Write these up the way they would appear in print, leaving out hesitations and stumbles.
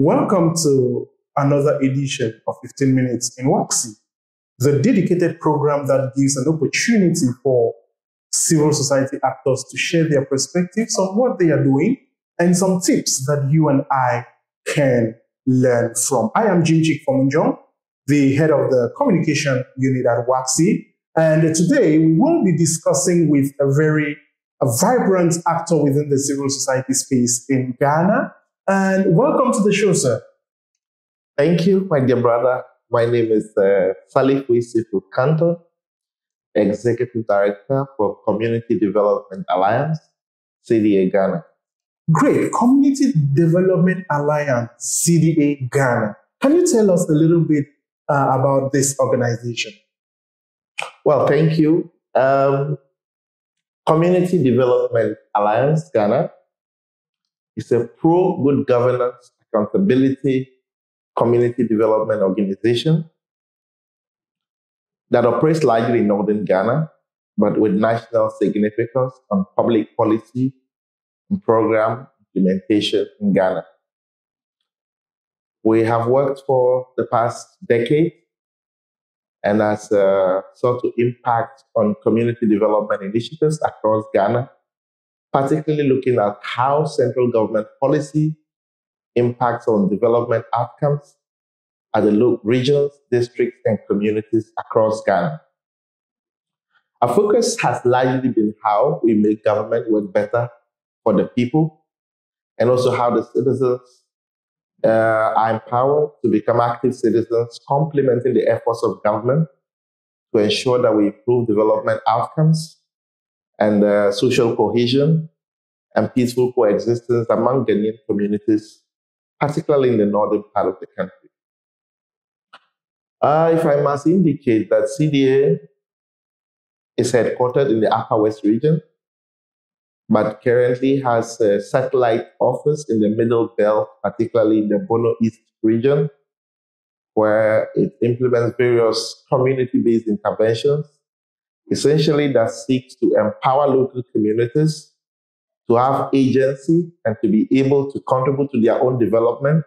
Welcome to another edition of 15 Minutes in WACSI, the dedicated program that gives an opportunity for civil society actors to share their perspectives on what they are doing and some tips that you and I can learn from. I am Jim Chik Fomunjong, the head of the communication unit at WACSI, and today we will be discussing with a very vibrant actor within the civil society space in Ghana. And welcome to the show, sir. Thank you, my dear brother. My name is Salifu Kanton, Executive Director for Community Development Alliance, CDA Ghana. Great. Community Development Alliance, CDA Ghana. Can you tell us a little bit about this organization? Well, thank you. Community Development Alliance Ghana is a pro-good governance, accountability, community development organization that operates largely in northern Ghana, but with national significance on public policy and program implementation in Ghana. We have worked for the past decade and has sought to impact on community development initiatives across Ghana, particularly looking at how central government policy impacts on development outcomes at the regions, districts, and communities across Ghana. Our focus has largely been how we make government work better for the people, and also how the citizens are empowered to become active citizens, complementing the efforts of government to ensure that we improve development outcomes and social cohesion and peaceful coexistence among Ghanaian communities, particularly in the northern part of the country. If I must indicate that CDA is headquartered in the Upper West region, but currently has a satellite office in the Middle Belt, particularly in the Bono East region, where it implements various community-based interventions, essentially that seeks to empower local communities to have agency and to be able to contribute to their own development,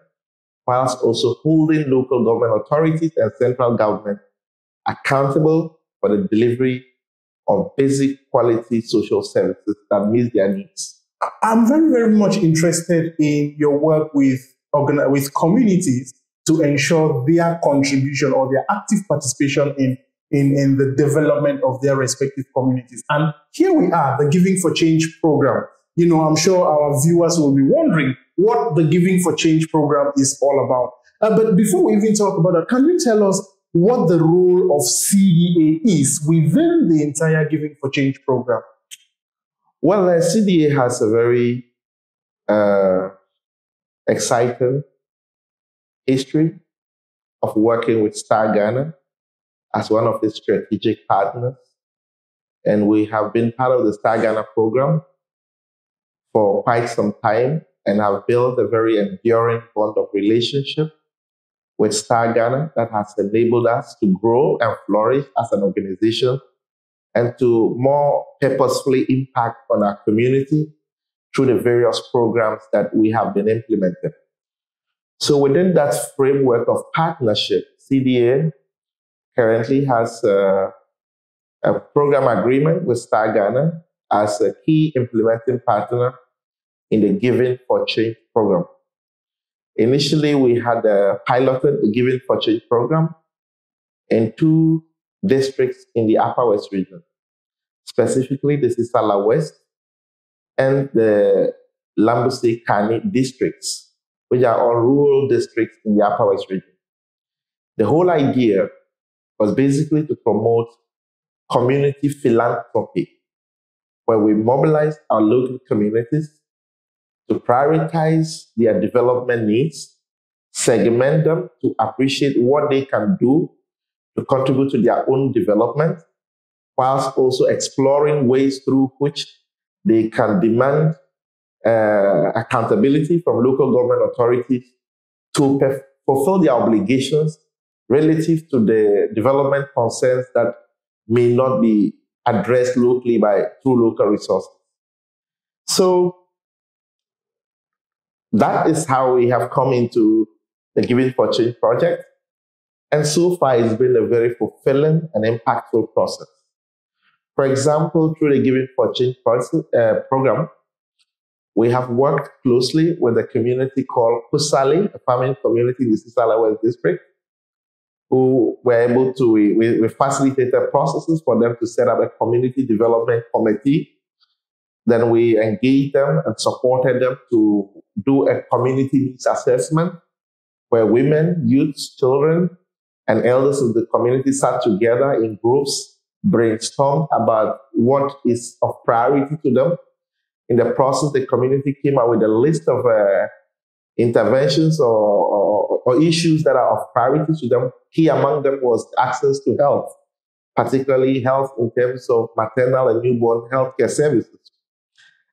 whilst also holding local government authorities and central government accountable for the delivery of basic quality social services that meet their needs. I'm very, very much interested in your work with communities to ensure their contribution or their active participation in the development of their respective communities. And here we are, the Giving for Change program. You know, I'm sure our viewers will be wondering what the Giving for Change program is all about. But before we even talk about that, can you tell us what the role of CDA is within the entire Giving for Change program? Well, CDA has a very exciting history of working with Star Ghana as one of its strategic partners. And we have been part of the Star Ghana program for quite some time and have built a very enduring bond of relationship with Star Ghana that has enabled us to grow and flourish as an organization and to more purposefully impact on our community through the various programs that we have been implementing. So within that framework of partnership, CDA currently has a program agreement with Star Ghana as a key implementing partner in the Giving for Change program. Initially, we had piloted the Giving for Change program in 2 districts in the Upper West region, specifically the Sisala West and the Lambuse-Kani districts, which are all rural districts in the Upper West region. The whole idea was basically to promote community philanthropy, where we mobilize our local communities to prioritize their development needs, segment them to appreciate what they can do to contribute to their own development, whilst also exploring ways through which they can demand accountability from local government authorities to fulfill their obligations relative to the development concerns that may not be addressed locally through local resources. So That is how we have come into the Giving for Change project. And so far, it's been a very fulfilling and impactful process. For example, through the Giving for Change program, we have worked closely with a community called Kusali, a farming community in the Sisala West District, who were able to, we facilitated processes for them to set up a community development committee. Then we engaged them and supported them to do a community needs assessment where women, youths, children, and elders of the community sat together in groups, brainstormed about what is of priority to them. In the process, the community came up with a list of interventions or issues that are of priority to them. Key among them was access to health, particularly health in terms of maternal and newborn healthcare services.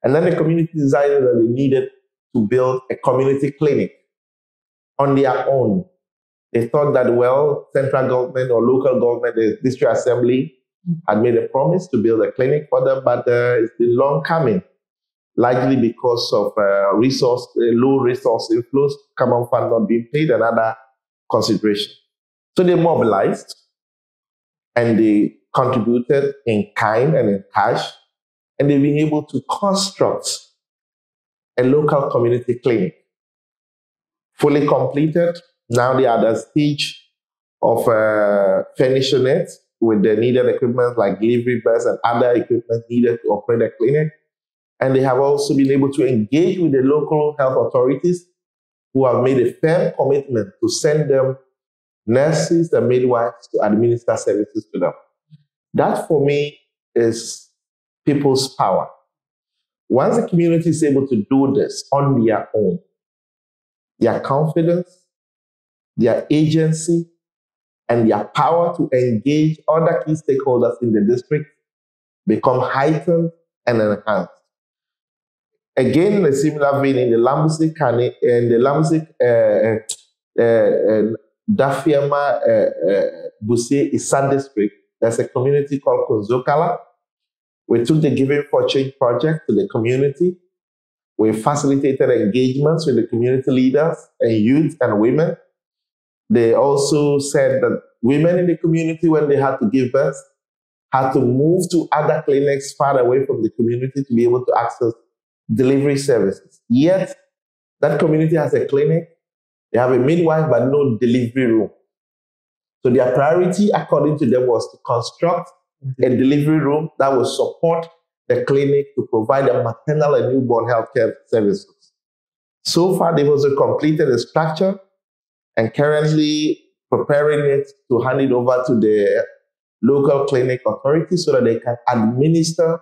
And then the community decided that they needed to build a community clinic on their own. They thought that, well, central government or local government, the district assembly, had made a promise to build a clinic for them, but it's been long coming, largely because of low resource inflows, common fund not being paid, and other considerations. So they mobilized and they contributed in kind and in cash, and they've been able to construct a local community clinic. Fully completed. Now they are at the stage of finishing it with the needed equipment like delivery beds and other equipment needed to operate the clinic. And they have also been able to engage with the local health authorities who have made a firm commitment to send them nurses and midwives to administer services to them. That, for me, is people's power. Once the community is able to do this on their own, their confidence, their agency, and their power to engage other key stakeholders in the district become heightened and enhanced. Again, in a similar vein, in the Lambusik Dafiama Busie Isa district, there's a community called Kunzokala. We took the Giving for Change project to the community. We facilitated engagements with the community leaders and youth and women. They also said that women in the community, when they had to give birth, had to move to other clinics far away from the community to be able to access delivery services. Yet, that community has a clinic, they have a midwife, but no delivery room. So their priority, according to them, was to construct a delivery room that will support the clinic to provide a maternal and newborn healthcare services. So far, they've also completed the structure and currently preparing it to hand it over to the local clinic authority so that they can administer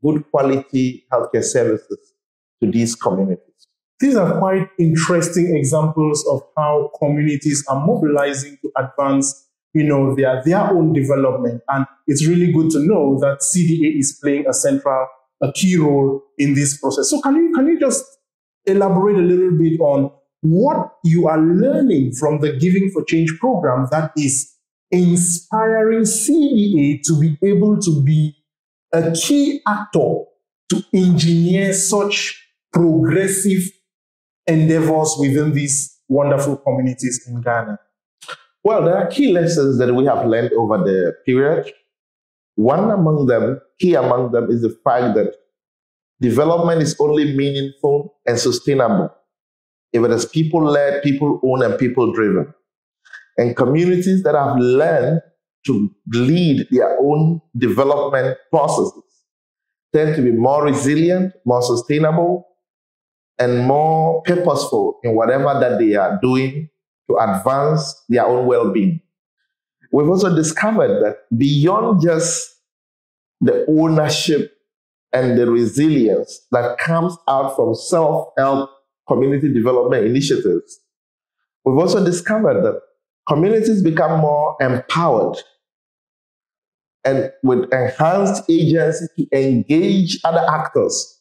good quality healthcare services to these communities. These are quite interesting examples of how communities are mobilizing to advance, their own development. And it's really good to know that CDA is playing a key role in this process. So can you just elaborate a little bit on what you are learning from the Giving for Change program that is inspiring CDA to be able to be a key actor to engineer such progressive endeavors within these wonderful communities in Ghana? Well, there are key lessons that we have learned over the period. Key among them, is the fact that development is only meaningful and sustainable if it is people-led, people-owned, and people-driven. And communities that have learned to lead their own development processes tend to be more resilient, more sustainable, and more purposeful in whatever that they are doing to advance their own well-being. We've also discovered that beyond just the ownership and the resilience that comes out from self-help community development initiatives, we've also discovered that communities become more empowered and with enhanced agency to engage other actors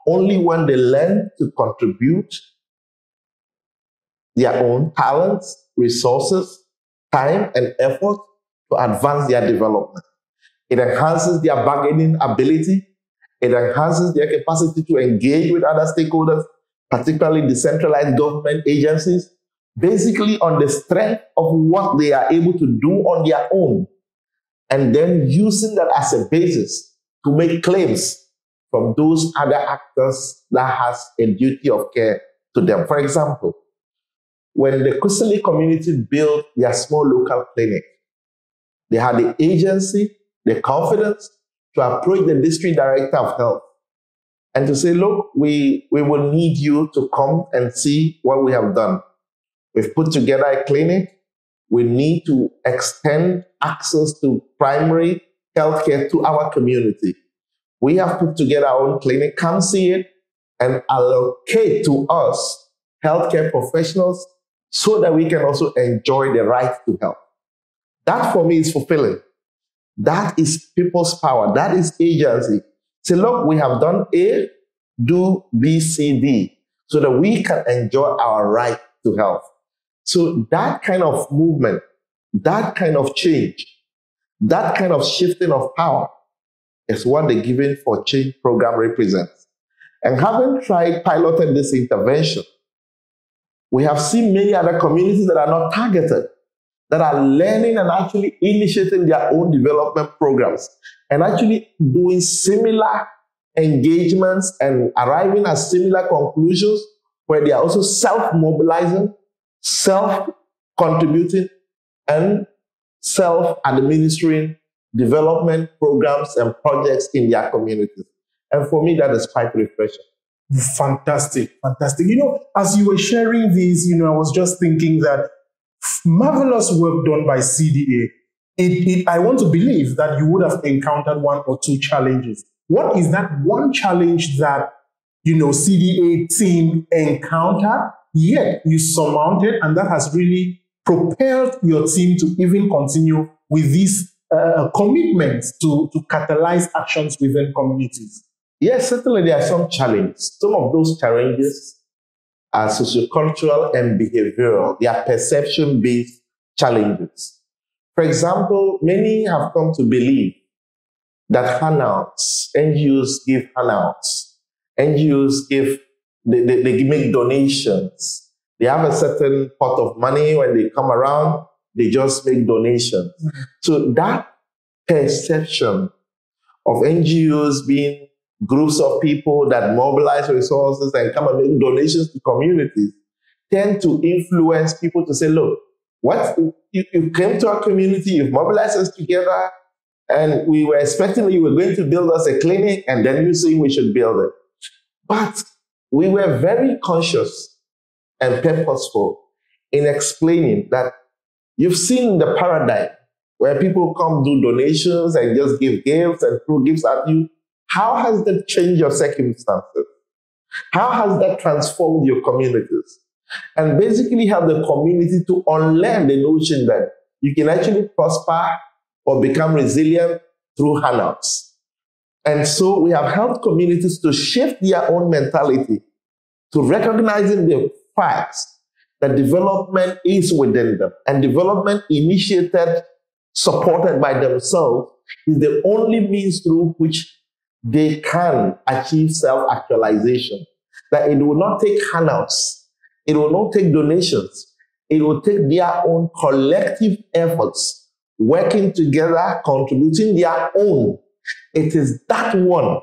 only when they learn to contribute their own talents, resources, time, and effort to advance their development. It enhances their bargaining ability. It enhances their capacity to engage with other stakeholders particularly decentralized government agencies, basically on the strength of what they are able to do on their own, and then using that as a basis to make claims from those other actors that has a duty of care to them. For example, when the Kusili community built their small local clinic, they had the agency, the confidence to approach the district director of health and to say, look, we will need you to come and see what we have done. We've put together a clinic. We need to extend access to primary healthcare to our community. We have put together our own clinic. Come see it and allocate to us healthcare professionals so that we can also enjoy the right to health. That for me is fulfilling. That is people's power. That is agency. Say, look, we have done A, do B, C, D, so that we can enjoy our right to health. So that kind of movement, that kind of change, that kind of shifting of power is what the Giving for Change program represents. And having piloted this intervention, we have seen many other communities that are not targeted, that are learning and actually initiating their own development programs and actually doing similar engagements and arriving at similar conclusions where they are also self-mobilizing, self-contributing, and self-administering development programs and projects in their communities. And for me, that is quite refreshing. Fantastic, fantastic. As you were sharing these, I was just thinking that marvelous work done by CDA. I want to believe that you would have encountered one or two challenges. What is that one challenge that, CDA team encountered, yet you surmounted, and that has really propelled your team to even continue with these commitments to catalyze actions within communities? Yes, certainly there are some challenges. Some of those challenges are sociocultural and behavioral. They are perception-based challenges. For example, many have come to believe that handouts, NGOs give handouts. NGOs they make donations. They have a certain pot of money. When they come around, they just make donations. Mm-hmm. So that perception of NGOs being groups of people that mobilize resources and come and make donations to communities tend to influence people to say, look, what you came to our community, you've mobilized us together, and we were expecting you were going to build us a clinic, and then you say we should build it. But we were very conscious and purposeful in explaining that you've seen the paradigm where people come do donations and just give gifts and throw gifts at you. How has that changed your circumstances? How has that transformed your communities? And basically help the community to unlearn the notion that you can actually prosper or become resilient through handouts. And so we have helped communities to shift their own mentality to recognizing the facts that development is within them, and development initiated, supported by themselves, is the only means through which they can achieve self-actualization. That it will not take handouts, it will not take donations, it will take their own collective efforts, working together, contributing their own. It is that one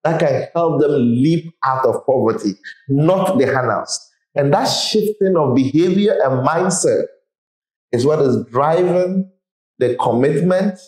that can help them leap out of poverty, not the handouts. And that shifting of behavior and mindset is what is driving the commitment,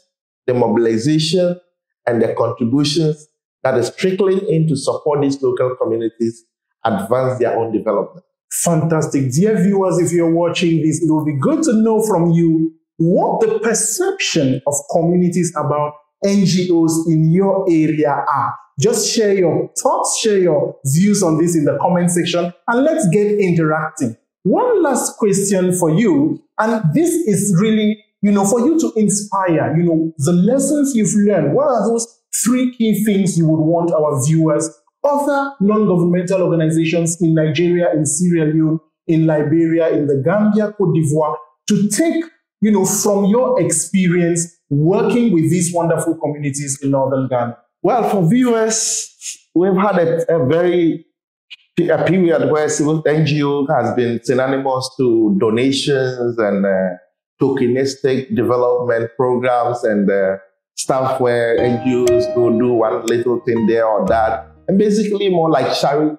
the mobilization, and the contributions that is trickling in to support these local communities advance their own development. Fantastic. Dear viewers, if you're watching this, it will be good to know from you what the perception of communities about NGOs in your area are. Just share your thoughts, share your views on this in the comment section, and let's get interacting. One last question for you, and this is really, for you to inspire, the lessons you've learned. What are those 3 key things you would want our viewers, other non-governmental organizations in Nigeria, in Sierra Leone, in Liberia, in the Gambia, Cote d'Ivoire, to take, from your experience working with these wonderful communities in Northern Ghana? Well, for viewers, we've had a very a period where civil NGO has been synonymous to donations and tokenistic development programs and stuff where NGOs go do one little thing there or that, and basically more like charity,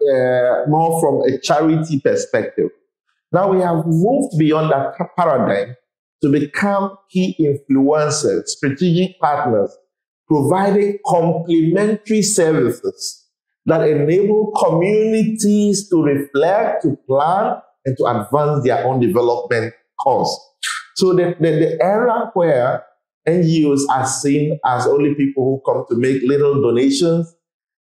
more from a charity perspective. Now we have moved beyond that paradigm to become key influencers, strategic partners, providing complementary services that enable communities to reflect, to plan, and to advance their own development cause. So the era where NGOs are seen as only people who come to make little donations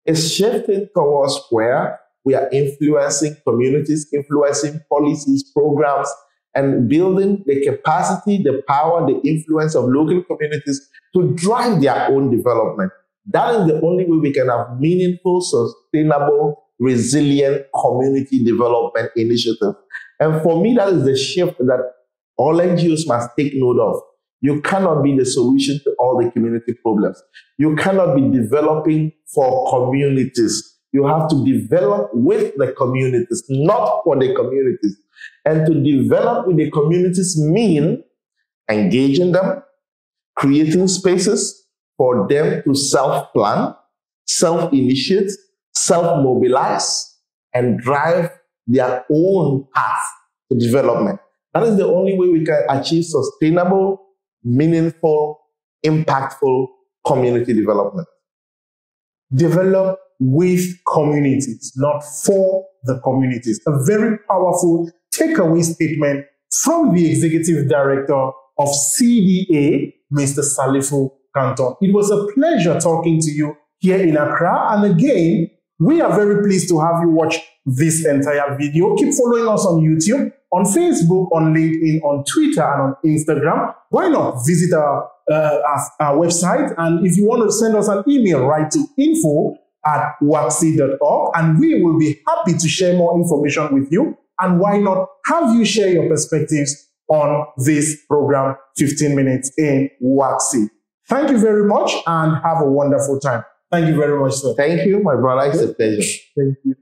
is shifting towards where we are influencing communities, influencing policies, programs, and building the capacity, the power, the influence of local communities to drive their own development. That is the only way we can have meaningful, sustainable, resilient community development initiatives. And for me, that is the shift that all NGOs must take note of. You cannot be the solution to all the community problems. You cannot be developing for communities. You have to develop with the communities, not for the communities. And to develop with the communities mean engaging them, creating spaces for them to self-plan, self-initiate, self-mobilize, and drive their own path to development. That is the only way we can achieve sustainable, meaningful, impactful community development. Develop with communities, not for the communities. A very powerful takeaway statement from the Executive Director of CDA, Mr. Salifu Kanton. It was a pleasure talking to you here in Accra. And again, we are very pleased to have you watch this entire video. Keep following us on YouTube, on Facebook, on LinkedIn, on Twitter, and on Instagram. Why not visit our website? And if you want to send us an email, write to info@wacsi.org, and we will be happy to share more information with you. And why not have you share your perspectives on this program, 15 Minutes in WACSI. Thank you very much and have a wonderful time. Thank you very much, sir. Thank you, my brother. It's a pleasure. Thank you.